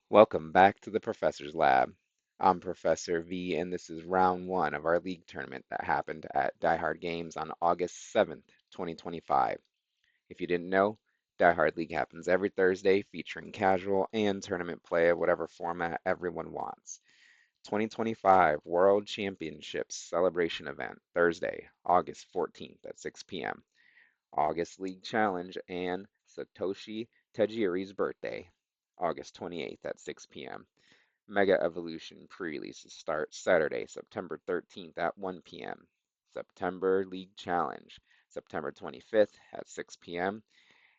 Welcome back to the Professor's Lab. I'm Professor V, and this is round one of our league tournament that happened at Die Hard Games on August 7th, 2025. If you didn't know, Die Hard League happens every Thursday featuring casual and tournament play of whatever format everyone wants. 2025 World Championships Celebration Event, Thursday, August 14th at 6 p.m. August League Challenge and Satoshi Tajiri's birthday, August 28th at 6 p.m. Mega Evolution pre-releases start Saturday, September 13th at 1 p.m. September League Challenge, September 25th at 6 p.m.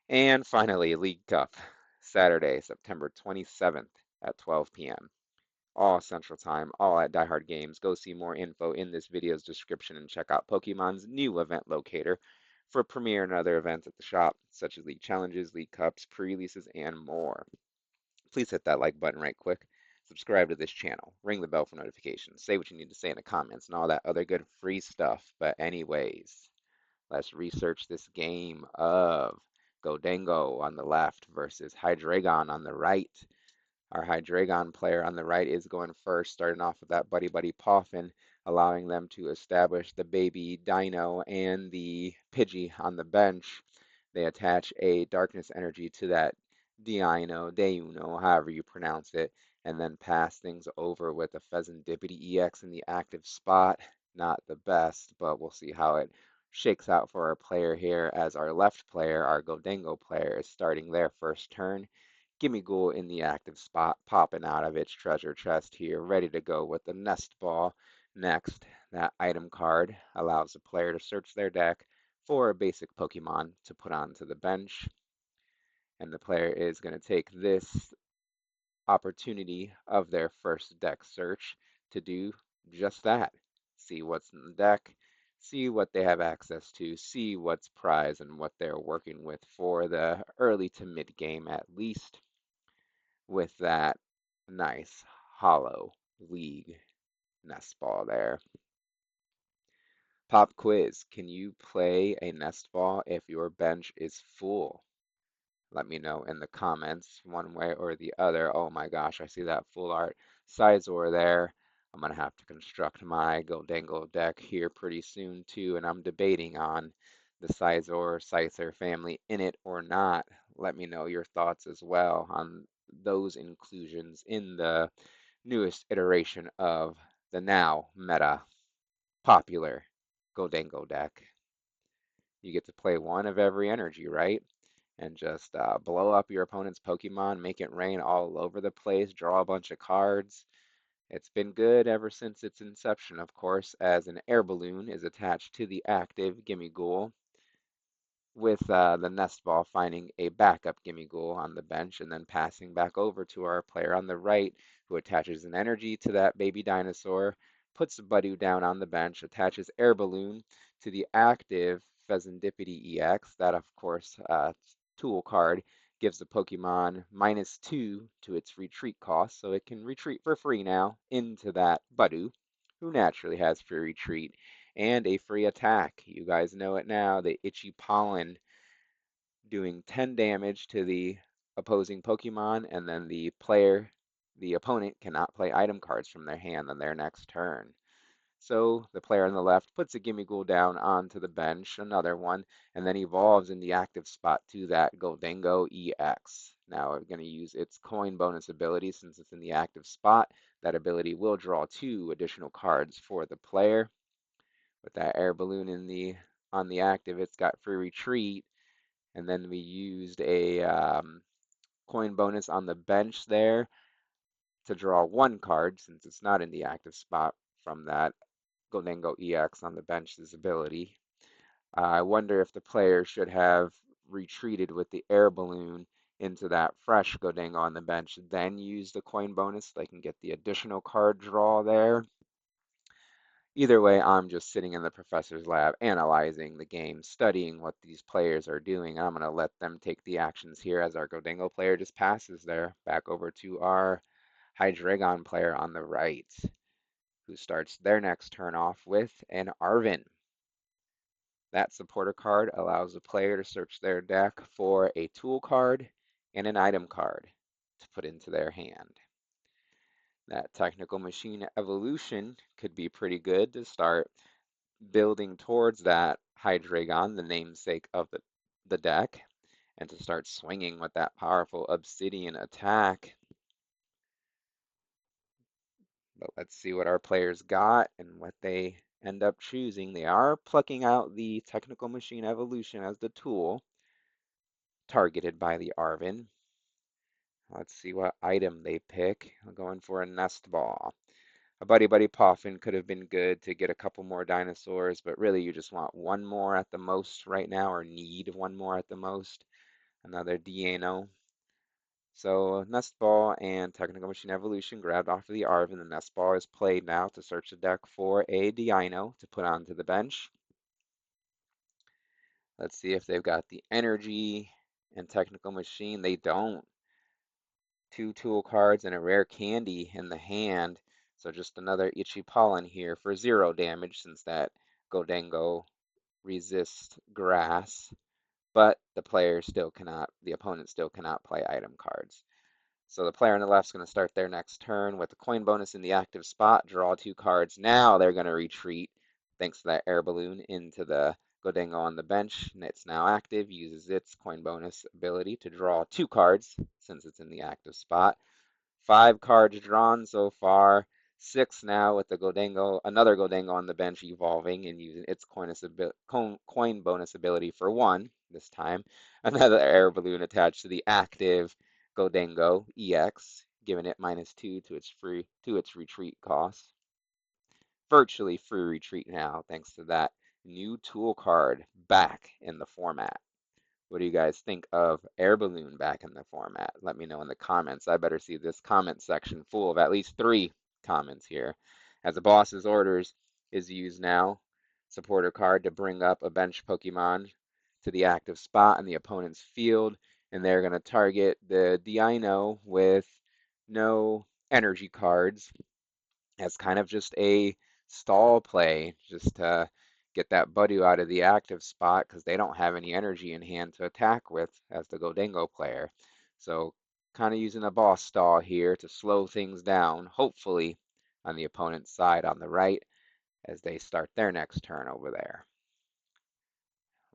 And finally, League Cup, Saturday, September 27th at 12 p.m. All Central Time, all at Die Hard Games. Go see more info in this video's description and check out Pokemon's new event locator for premiere and other events at the shop, such as League Challenges, League Cups, pre-releases, and more. Please hit that like button right quick. Subscribe to this channel. Ring the bell for notifications. Say what you need to say in the comments and all that other good free stuff. But anyways, let's research this game of Gholdengo on the left versus Hydreigon on the right. Our Hydreigon player on the right is going first, starting off with that Buddy Buddy Poffin, allowing them to establish the baby Dino and the Pidgey on the bench. They attach a darkness energy to that Deuno, however you pronounce it, and then pass things over with a Pheasantipity EX in the active spot. Not the best, but we'll see how it shakes out for our player here as our left player, our Gholdengo player, is starting their first turn. Gimme Ghoul in the active spot, popping out of its treasure chest here, ready to go with the Nest Ball. Next, that item card allows the player to search their deck for a basic Pokemon to put onto the bench. And the player is going to take this opportunity of their first deck search to do just that. See what's in the deck, see what they have access to, see what's prize and what they're working with for the early to mid game at least, with that nice hollow league nest ball there. Pop quiz. Can you play a nest ball if your bench is full? Let me know in the comments one way or the other. Oh my gosh, I see that full art Sizor there. I'm gonna have to construct my Gholdengo deck here pretty soon too, and I'm debating on the Sizor Scyther family in it or not. Let me know your thoughts as well on those inclusions in the newest iteration of the now meta popular Gholdengo deck. You get to play one of every energy, right? And just blow up your opponent's Pokemon, make it rain all over the place, draw a bunch of cards. It's been good ever since its inception, of course, as an air balloon is attached to the active Gimme Ghoul, with the nest ball finding a backup Gimme Ghoul on the bench and then passing back over to our player on the right, who attaches an energy to that baby dinosaur, puts Buddy down on the bench, attaches air balloon to the active Pheasantipity EX. That, of course, tool card gives the Pokemon -2 to its retreat cost, so it can retreat for free now into that Budu, who naturally has free retreat and a free attack. You guys know it now, the Itchy Pollen doing 10 damage to the opposing Pokemon, and then the opponent cannot play item cards from their hand on their next turn. So the player on the left puts a Gimme Ghoul down onto the bench, another one, and then evolves in the active spot to that Gholdengo EX. Now we're going to use its coin bonus ability since it's in the active spot. That ability will draw 2 additional cards for the player. With that air balloon on the active, it's got free retreat, and then we used a coin bonus on the bench there to draw 1 card since it's not in the active spot from that Gholdengo EX on the bench's ability. I wonder if the player should have retreated with the air balloon into that fresh Gholdengo on the bench, then use the coin bonus so they can get the additional card draw there. Either way, I'm just sitting in the professor's lab analyzing the game, studying what these players are doing. I'm going to let them take the actions here as our Gholdengo player just passes there. Back over to our Hydreigon player on the right, who starts their next turn off with an Arven. That supporter card allows the player to search their deck for a tool card and an item card. to put into their hand. That technical machine evolution could be pretty good to start building towards that Hydreigon, the namesake of the deck, and to start swinging with that powerful obsidian attack. But let's see what our players got and what they end up choosing. They are plucking out the technical machine evolution as the tool targeted by the Arven. Let's see what item they pick. I'm going for a nest ball. A Buddy Buddy Poffin could have been good to get a couple more dinosaurs, but really you just want one more at the most right now, or need one more at the most. Another Dino. So Nest Ball and Technical Machine Evolution grabbed off of the Arven. The Nest Ball is played now to search the deck for a Dino to put onto the bench. Let's see if they've got the Energy and Technical Machine. They don't. Two tool cards and a rare candy in the hand. So just another Itchy Pollen here for 0 damage since that Gholdengo resists grass. But the opponent still cannot play item cards. So the player on the left is going to start their next turn with the coin bonus in the active spot, draw 2 cards. Now they're going to retreat thanks to that air balloon into the Gholdengo on the bench. And it's now active, uses its coin bonus ability to draw 2 cards since it's in the active spot. 5 cards drawn so far. 6 now with the Gholdengo, another Gholdengo on the bench evolving and using its coin bonus ability for 1 this time. Another air balloon attached to the active Gholdengo EX, giving it -2 to its retreat cost. Virtually free retreat now, thanks to that new tool card back in the format. What do you guys think of Air Balloon back in the format? Let me know in the comments. I better see this comment section full of at least 3 comments here. As the boss's orders is used now, supporter card to bring up a bench Pokemon to the active spot in the opponent's field, and they're going to target the Dino with no energy cards as kind of just a stall play, just to get that Budu out of the active spot because they don't have any energy in hand to attack with as the Gholdengo player. So kind of using a boss stall here to slow things down, hopefully on the opponent's side on the right as they start their next turn over there.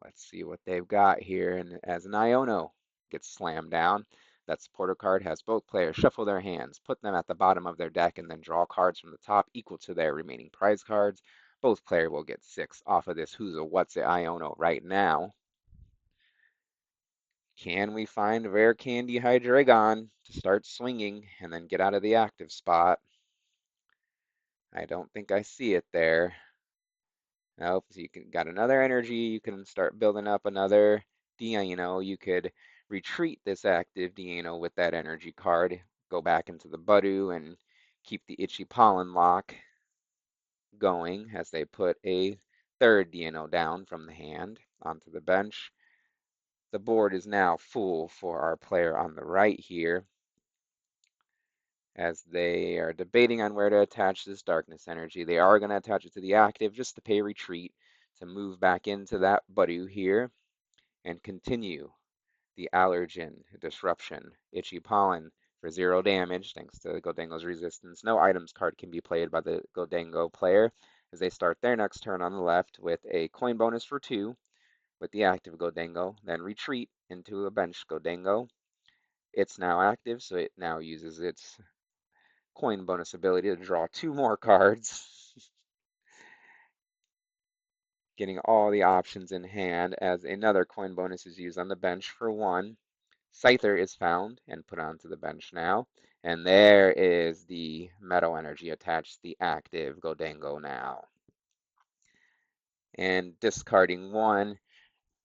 Let's see what they've got here. And as an Iono gets slammed down, that supporter card has both players shuffle their hands, put them at the bottom of their deck, and then draw cards from the top equal to their remaining prize cards. Both player will get 6 off of this Who's a What's It Iono right now. Can we find Rare Candy Hydreigon to start swinging and then get out of the active spot? I don't think I see it there. Nope, so got another energy, you can start building up another Dino. You could retreat this active Dino with that energy card, go back into the Budu and keep the Itchy Pollen lock going as they put a third Dino down from the hand onto the bench. The board is now full for our player on the right here as they are debating on where to attach this darkness energy. They are going to attach it to the active just to pay retreat to move back into that Budu here and continue the allergen disruption. Itchy Pollen for 0 damage thanks to Gholdengo's resistance. No items card can be played by the Gholdengo player as they start their next turn on the left with a coin bonus for 2 with the active Gholdengo, then retreat into a bench Gholdengo. It's now active, so it now uses its coin bonus ability to draw 2 more cards, getting all the options in hand as another coin bonus is used on the bench for 1. Scyther is found and put onto the bench now. And there is the Meadow Energy attached to the active Gholdengo now. And discarding 1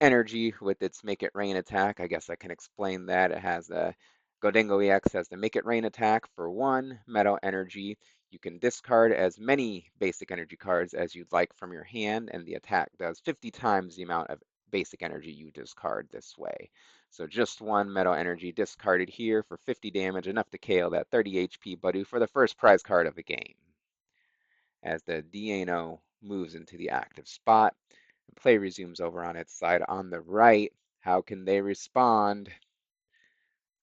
energy with its Make It Rain attack. I guess I can explain that. It has the Gholdengo EX has the Make It Rain attack for 1 Meadow Energy. You can discard as many basic energy cards as you'd like from your hand, and the attack does 50 times the amount of basic energy you discard this way. So just 1 Meadow Energy discarded here for 50 damage, enough to KO that 30 HP Budu for the first prize card of the game. As the Dino moves into the active spot, and play resumes over on its side on the right. How can they respond?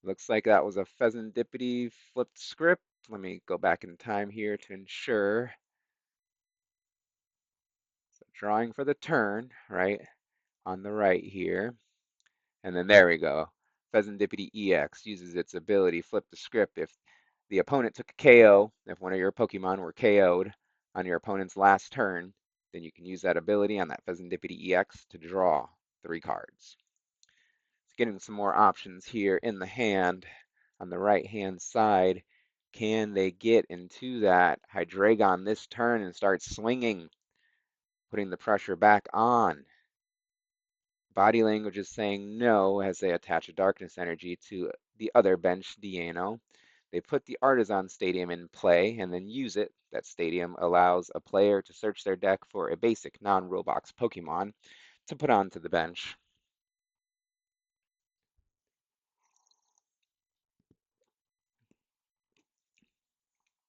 Looks like that was a Pheasantipity flipped script. Let me go back in time here to ensure. So drawing for the turn, right, on the right here. And then there we go. Pheasantipity EX uses its ability flip the script if the opponent took a KO, if one of your Pokemon were KO'd on your opponent's last turn, then you can use that ability on that Pheasantipity EX to draw 3 cards. It's getting some more options here in the hand on the right-hand side. Can they get into that Hydreigon this turn and start swinging, putting the pressure back on? Body language is saying no as they attach a darkness energy to the other bench, Deano. They put the Artisan Stadium in play and then use it. That stadium allows a player to search their deck for a basic non-rule box Pokemon to put onto the bench.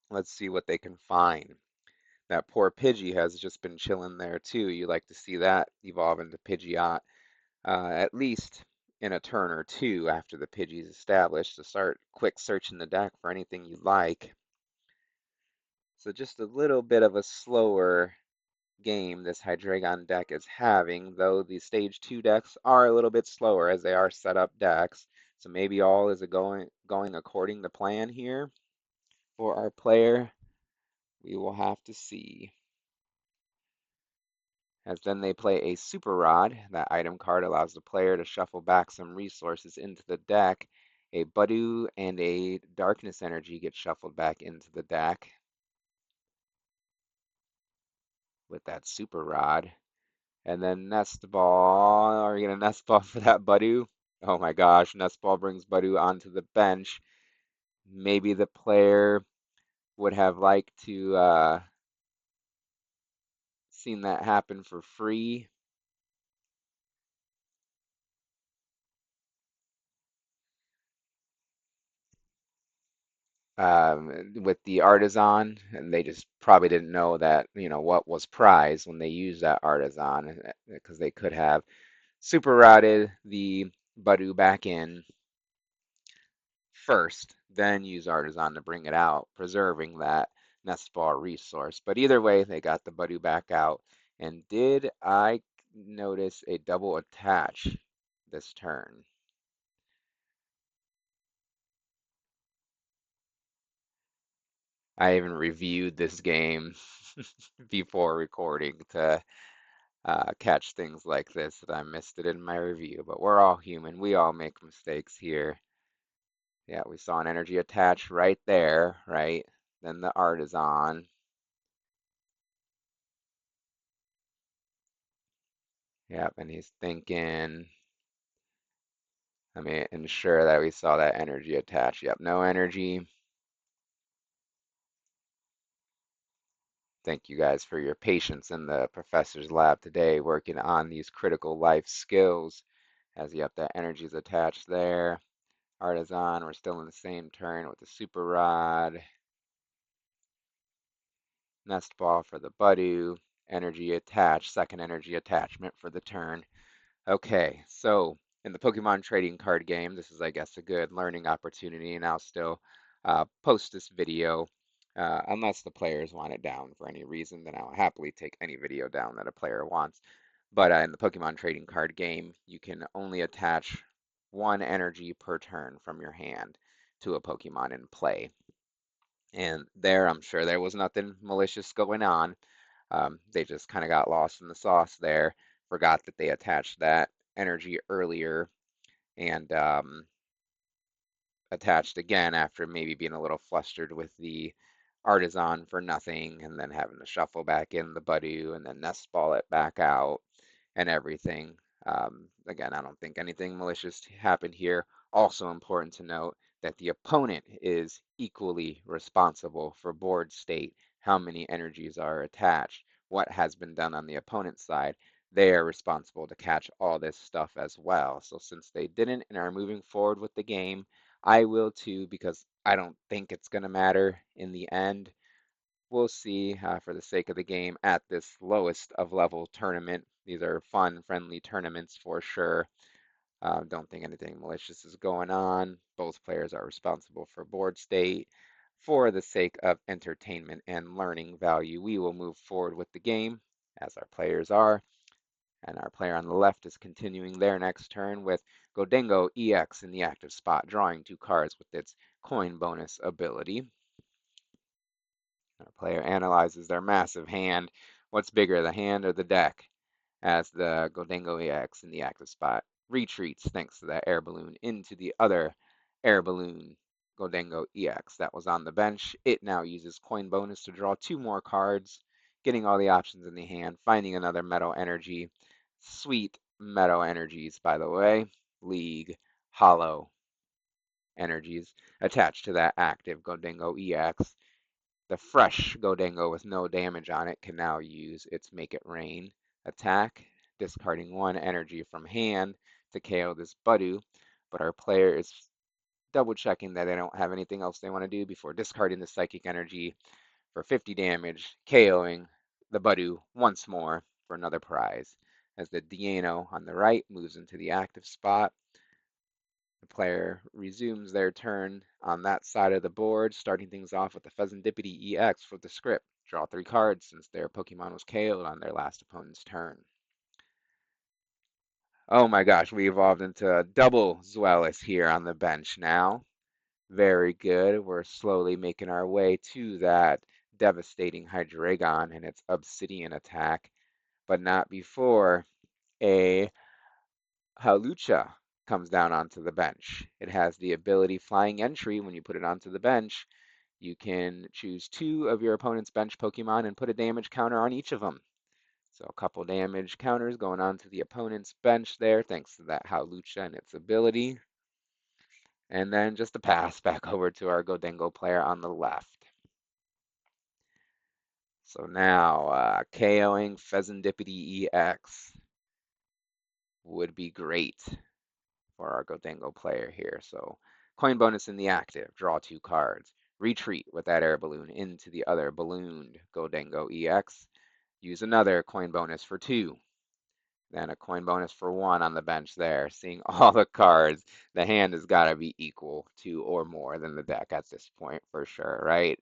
Let's see what they can find. That poor Pidgey has just been chilling there too. You like to see that evolve into Pidgeot, at least in a turn or two after the Pidgey's established to start quick searching the deck for anything you like. So just a little bit of a slower game this Hydreigon deck is having, though the stage 2 decks are a little bit slower as they are set up decks. So maybe all is going according to plan here for our player. We will have to see. As then they play a Super Rod. That item card allows the player to shuffle back some resources into the deck. A Budew and a Darkness Energy get shuffled back into the deck with that Super Rod. And then Nest Ball. Are you going to Nest Ball for that Budew? Oh my gosh, Nest Ball brings Budew onto the bench. Maybe the player would have liked to seen that happen for free. With the artisan, and they just probably didn't know that, what was prized when they used that artisan, because they could have super routed the Budew back in first, then use artisan to bring it out, preserving that nest ball resource. But either way, they got the Budew back out. And did I notice a double attach this turn? I even reviewed this game before recording to catch things like this, that I missed it in my review. But we're all human. We all make mistakes here. Yeah, we saw an energy attach right there, right? Then the artisan. Yep, and he's thinking, let me ensure that we saw that energy attach. Yep, no energy. Thank you guys for your patience in the professor's lab today, working on these critical life skills. As yep, that energy is attached there. Artisan, we're still in the same turn with the super rod. Nest ball for the Budew. Energy attached, second energy attachment for the turn. Okay, so in the Pokemon trading card game, this is, I guess, a good learning opportunity, and I'll still post this video unless the players want it down for any reason, then I'll happily take any video down that a player wants. But in the Pokemon trading card game, you can only attach 1 energy per turn from your hand to a Pokemon in play. And there, I'm sure there was nothing malicious going on. They just kind of got lost in the sauce there, forgot that they attached that energy earlier, and attached again after maybe being a little flustered with the artisan for nothing, and then having to shuffle back in the Budew and then nest ball it back out and everything. Again, I don't think anything malicious happened here. Also important to note that the opponent is equally responsible for board state, how many energies are attached, what has been done on the opponent's side. They are responsible to catch all this stuff as well. So since they didn't and are moving forward with the game, I will too, because I don't think it's going to matter in the end. We'll see for the sake of the game at this lowest of level tournament. These are fun, friendly tournaments for sure. Don't think anything malicious is going on. Both players are responsible for board state. For the sake of entertainment and learning value, we will move forward with the game, as our players are. And our player on the left is continuing their next turn with Gholdengo EX in the active spot, drawing 2 cards with its coin bonus ability. Our player analyzes their massive hand. What's bigger, the hand or the deck? As the Gholdengo EX in the active spot retreats thanks to that air balloon into the other air balloon Gholdengo EX that was on the bench. It now uses coin bonus to draw 2 more cards, getting all the options in the hand, finding another Meadow Energy. Sweet Meadow Energies, by the way. League, Hollow Energies attached to that active Gholdengo EX. The fresh Gholdengo with no damage on it can now use its Make It Rain attack, discarding 1 energy from hand to KO this Budu, but our player is double checking that they don't have anything else they want to do before discarding the Psychic Energy for 50 damage, KOing the Budu once more for another prize. As the Diano on the right moves into the active spot, the player resumes their turn on that side of the board, starting things off with the Pheasantipity EX for the script. Draw 3 cards since their Pokemon was KO'd on their last opponent's turn. Oh my gosh, we evolved into a double Zweilous here on the bench now. Very good. We're slowly making our way to that devastating Hydreigon and its Obsidian attack, but not before a Hawlucha comes down onto the bench. It has the ability Flying Entry. When you put it onto the bench, you can choose 2 of your opponent's bench Pokemon and put a damage counter on each of them. So a couple damage counters going on to the opponent's bench there, thanks to that Hawlucha and its ability. And then just a pass back over to our Gholdengo player on the left. So now KOing Pheasantipity EX would be great for our Gholdengo player here. So coin bonus in the active, draw 2 cards. Retreat with that air balloon into the other ballooned Gholdengo EX. Use another coin bonus for 2. Then a coin bonus for 1 on the bench there. Seeing all the cards, the hand has got to be equal to or more than the deck at this point for sure, right?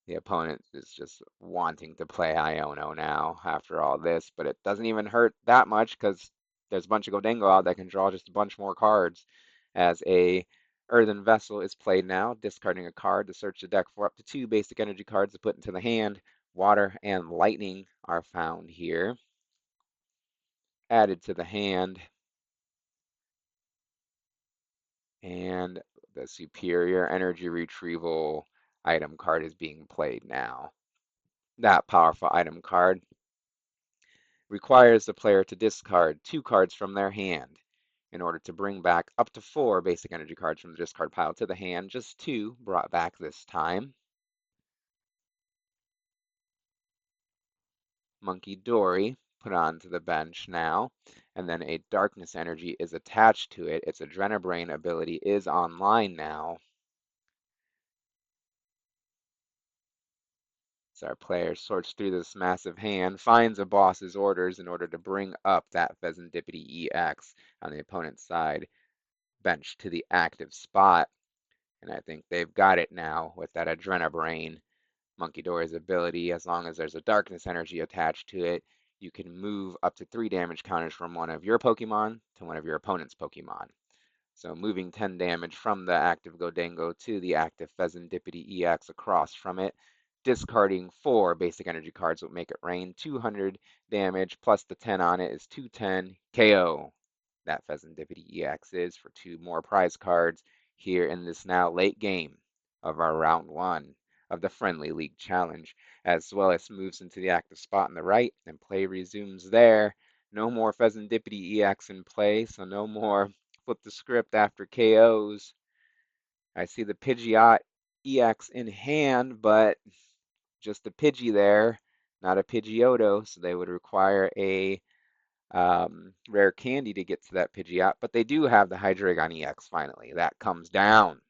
The opponent is just wanting to play Iono now after all this, but it doesn't even hurt that much because there's a bunch of Gholdengo out that can draw just a bunch more cards. As a Earthen Vessel is played now, discarding a card to search the deck for up to 2 basic energy cards to put into the hand. Water and Lightning are found here. Added to the hand. And the Superior Energy Retrieval item card is being played now. That powerful item card requires the player to discard 2 cards from their hand in order to bring back up to 4 basic energy cards from the discard pile to the hand, just 2 brought back this time. Monkey Dory put onto the bench now, and then a Darkness Energy is attached to it. Its Adrenabrain ability is online now. So our player sorts through this massive hand, finds a boss's orders in order to bring up that Pheasantipity EX on the opponent's side bench to the active spot. And I think they've got it now with that Adrenabrain. Monkey Dory's ability, as long as there's a Darkness Energy attached to it, you can move up to 3 damage counters from one of your Pokemon to one of your opponent's Pokemon. So moving 10 damage from the active Gholdengo to the active Pheasantipity EX across from it, discarding 4 basic energy cards would make it rain. 200 damage plus the 10 on it is 210 KO. That Pheasantipity EX is for 2 more prize cards here in this now late game of our round 1 of the Friendly League Challenge, as well as moves into the active spot on the right, and play resumes there. No more Pheasantipity EX in play, so no more flip the script after KOs. I see the Pidgeot EX in hand, but just a Pidgey there, not a Pidgeotto, so they would require a rare candy to get to that Pidgeot, but they do have the Hydreigon EX finally. That comes down.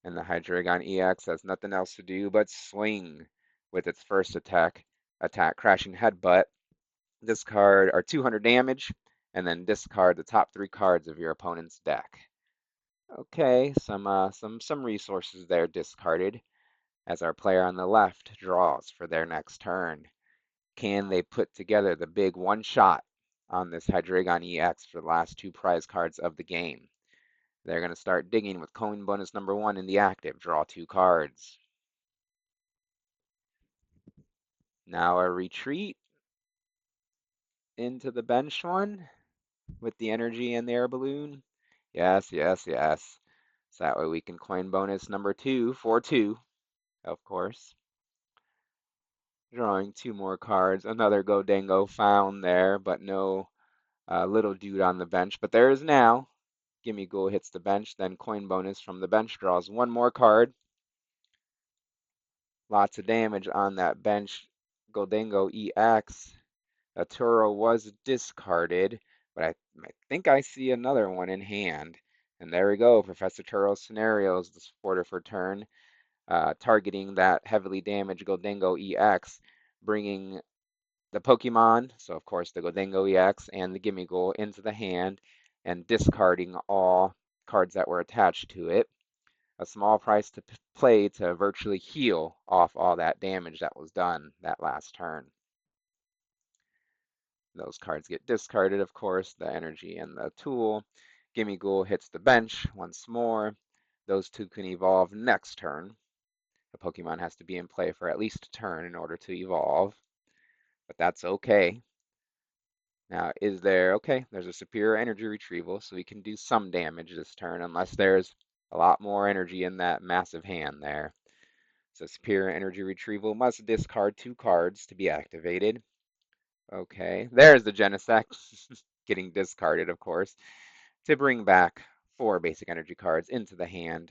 And the Hydreigon EX has nothing else to do but swing with its first attack, Crashing Headbutt. This card are 200 damage, and then discard the top 3 cards of your opponent's deck. Okay, some resources there discarded as our player on the left draws for their next turn. Can they put together the big one shot on this Hydreigon EX for the last 2 prize cards of the game? They're going to start digging with coin bonus number 1 in the active. Draw 2 cards. Now a retreat into the bench one with the energy and the air balloon. Yes, yes, yes. So that way we can coin bonus number 2 for 2, of course. Drawing 2 more cards. Another Gholdengo found there, but no little dude on the bench. But there is now. Gimme Ghoul hits the bench, then coin bonus from the bench draws 1 more card. Lots of damage on that bench. Gholdengo EX. A Turo was discarded, but I think I see another one in hand. And there we go, Professor Turo's Scenarios, the supporter for turn, targeting that heavily damaged Gholdengo EX, bringing the Pokemon, so of course the Gholdengo EX and the Gimme Ghoul into the hand, and discarding all cards that were attached to it. A small price to play to virtually heal off all that damage that was done that last turn. Those cards get discarded, of course, the energy and the tool. Gimme Ghoul hits the bench once more. Those 2 can evolve next turn. The Pokemon has to be in play for at least a turn in order to evolve, but that's okay. Now, there's a superior energy retrieval, so we can do some damage this turn, unless there's a lot more energy in that massive hand there. So superior energy retrieval must discard 2 cards to be activated. Okay, there's the Genesect getting discarded, of course, to bring back 4 basic energy cards into the hand.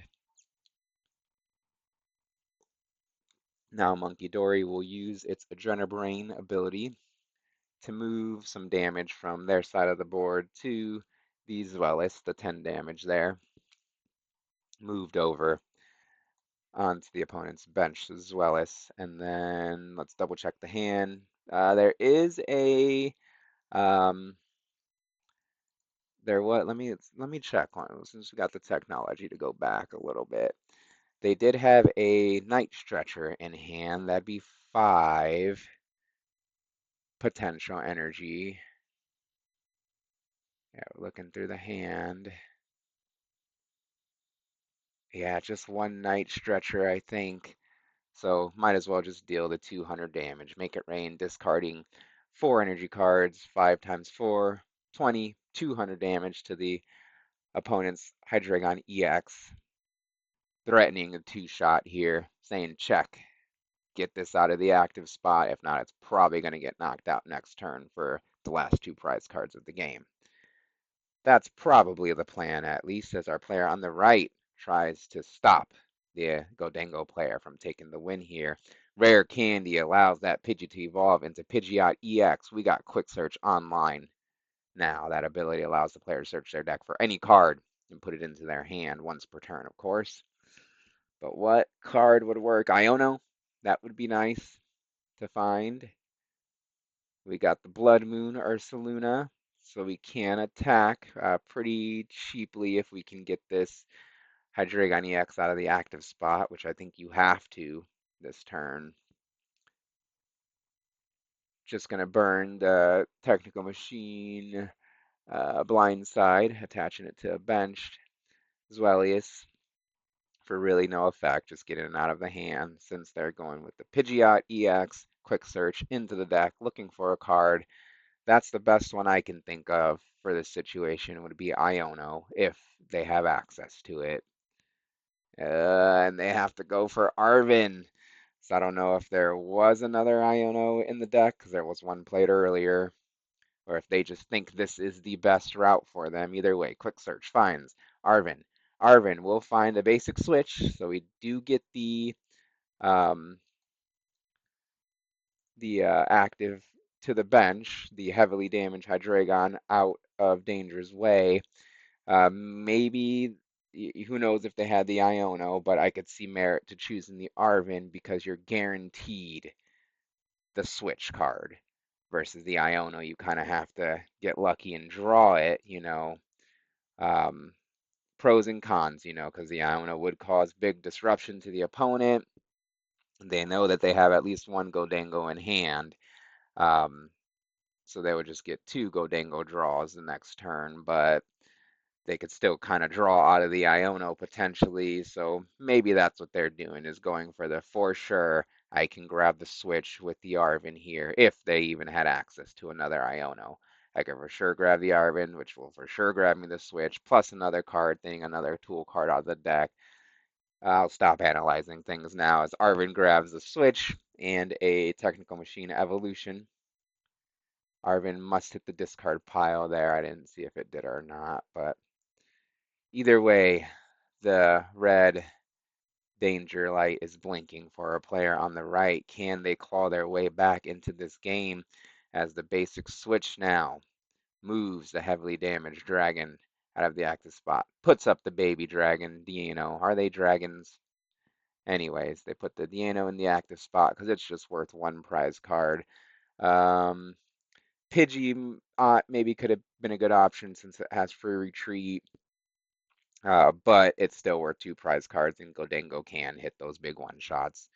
Now Monkey Dory will use its Adrenabrain ability to move some damage from their side of the board to the Zweilous, the 10 damage there. Moved over onto the opponent's bench, the Zweilous. And then let's double check the hand. There is a let me check one since we got the technology to go back a little bit. They did have a Night Stretcher in hand. That'd be 5 potential energy. Yeah, looking through the hand. Yeah, just 1 Night Stretcher, I think. So might as well just deal the 200 damage. Make it rain, discarding 4 energy cards, 5 times 4, 20, 200 damage to the opponent's Hydreigon EX. Threatening a 2-shot here, saying check. Get this out of the active spot. If not, it's probably going to get knocked out next turn for the last 2 prize cards of the game. That's probably the plan, at least as our player on the right tries to stop the Gholdengo player from taking the win here. Rare Candy allows that Pidgey to evolve into Pidgeot EX. We got Quick Search online now. That ability allows the player to search their deck for any card and put it into their hand once per turn, of course. But what card would work? Iono? That would be nice to find. We got the Blood Moon Ursaluna, so we can attack pretty cheaply if we can get this Hydreigon EX out of the active spot, which I think you have to this turn. Just going to burn the Technical Machine Blindside, attaching it to a benched Zweilous for really no effect, just getting it out of the hand since they're going with the Pidgeot EX, Quick Search into the deck, looking for a card. That's the best one I can think of for this situation would be Iono if they have access to it. And they have to go for Arven. So I don't know if there was another Iono in the deck because there was one played earlier, or if they just think this is the best route for them. Either way, Quick Search finds Arven. Arven will find the basic switch, so we do get um, the active to the bench, the heavily damaged Hydreigon out of danger's way. Maybe, who knows if they had the Iono, but I could see merit to choosing the Arven because you're guaranteed the switch card versus the Iono, you kind of have to get lucky and draw it, you know. Um, Pros and cons, you know, because the Iono would cause big disruption to the opponent. They know that they have at least one Gholdengo in hand, um, so they would just get two Gholdengo draws the next turn, but they could still kind of draw out of the Iono potentially. So maybe that's what they're doing is going for the for sure. I can grab the switch with the Arven here if they even had access to another Iono. I can for sure grab the Arven, which will for sure grab me the switch, plus another card thing, another tool card out of the deck. I'll stop analyzing things now as Arven grabs the switch and a technical machine evolution. Arven must hit the discard pile there. I didn't see if it did or not, but either way, the red danger light is blinking for a player on the right. Can they claw their way back into this game as the basic switch now moves the heavily damaged dragon out of the active spot, puts up the baby dragon, Dino. Are they dragons? Anyways, they put the Dino in the active spot because it's just worth one prize card. Um, Pidgey maybe could have been a good option since it has free retreat. But it's still worth two prize cards, and Gholdengo can hit those big one shots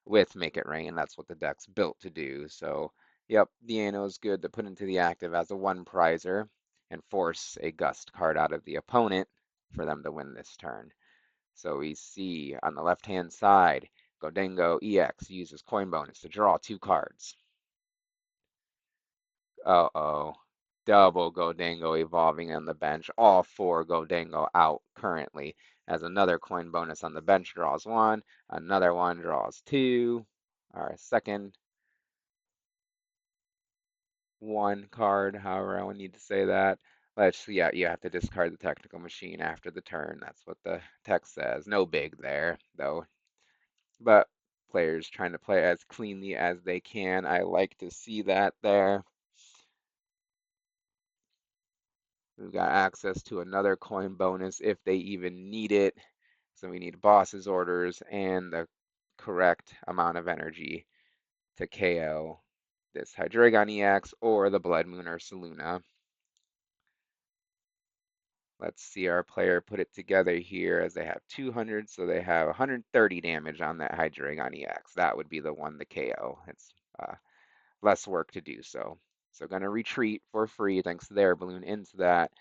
with Make It Rain. That's what the deck's built to do. So, yep, Deano is good to put into the active as a one prizer and force a Gust card out of the opponent for them to win this turn. So we see on the left-hand side, Gholdengo EX uses coin bonus to draw two cards. Uh-oh. Double Gholdengo evolving on the bench. All four Gholdengo out currently. As another coin bonus on the bench draws one. Another one draws two. Our second one card, however I would need to say that. Yeah, you have to discard the technical machine after the turn. That's what the text says. No big there, though. But players trying to play as cleanly as they can. I like to see that there. We've got access to another coin bonus if they even need it. So we need boss's orders and the correct amount of energy to KO this Hydreigon EX or the Blood Moon or Saluna. Let's see our player put it together here as they have 200, so they have 130 damage on that Hydreigon EX. That would be the one to KO. It's less work to do so. So going to retreat for free thanks to their balloon into that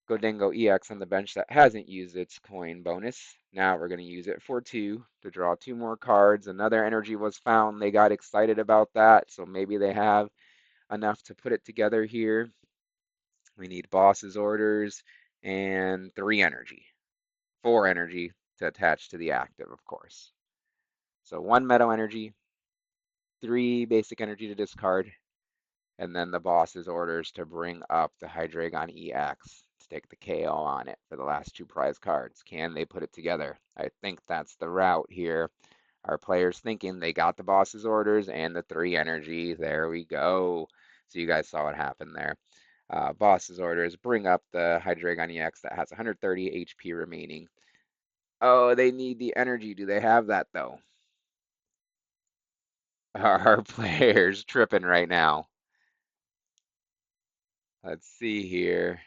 Gholdengo EX on the bench that hasn't used its coin bonus. Now we're going to use it for two to draw two more cards. Another energy was found. They got excited about that, so maybe they have enough to put it together here. We need boss's orders and three energy, four energy to attach to the active, of course. So one meadow energy, three basic energy to discard, and then the boss's orders to bring up the Hydreigon EX to take the KO on it for the last two prize cards. Can they put it together? I think that's the route here. Our players thinking they got the boss's orders and the three energy. There we go. So you guys saw what happened there. Boss's orders bring up the Hydreigon EX that has 130 HP remaining. Oh, they need the energy. Do they have that though? Our players tripping right now. Let's see here.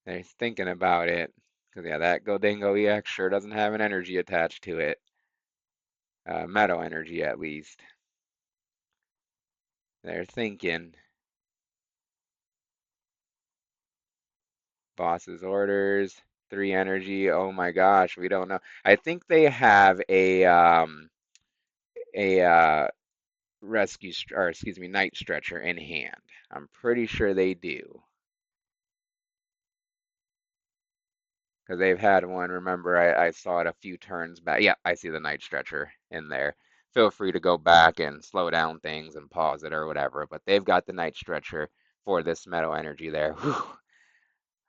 They're thinking about it. Because, yeah, that Gholdengo EX sure doesn't have an energy attached to it. Meadow energy, at least. They're thinking. Boss's orders, three energy. Oh my gosh, we don't know. I think they have a or excuse me, night stretcher in hand. I'm pretty sure they do. Because they've had one. Remember, I saw it a few turns back. Yeah, I see the night stretcher in there. Feel free to go back and slow down things and pause it or whatever. But they've got the night stretcher for this metal energy there. Whew.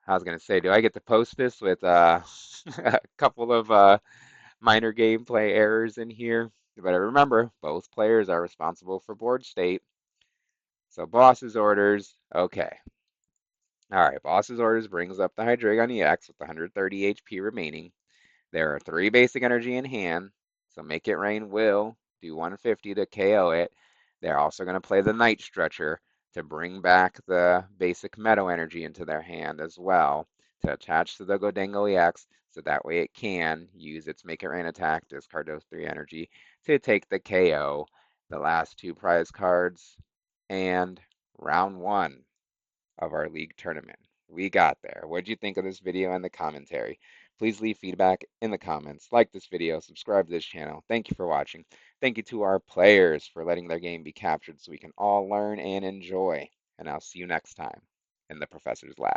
I was gonna say, do I get to post this with a couple of minor gameplay errors in here? You better remember, both players are responsible for board state. So boss's orders, okay. All right, boss's orders brings up the Hydreigon EX with 130 HP remaining. There are three basic energy in hand, So Make It Rain will do 150 to KO it. They're also going to play the Night Stretcher to bring back the basic Meadow Energy into their hand as well, to attach to the Gholdengo EX, so that way it can use its Make It Rain attack, discard those 3 energy, to take the KO. The last 2 prize cards, and round 1 of our league tournament. We got there. What did you think of this video and the commentary? Please leave feedback in the comments, like this video, subscribe to this channel. Thank you for watching. Thank you to our players for letting their game be captured so we can all learn and enjoy. And I'll see you next time in the Professor's Lab.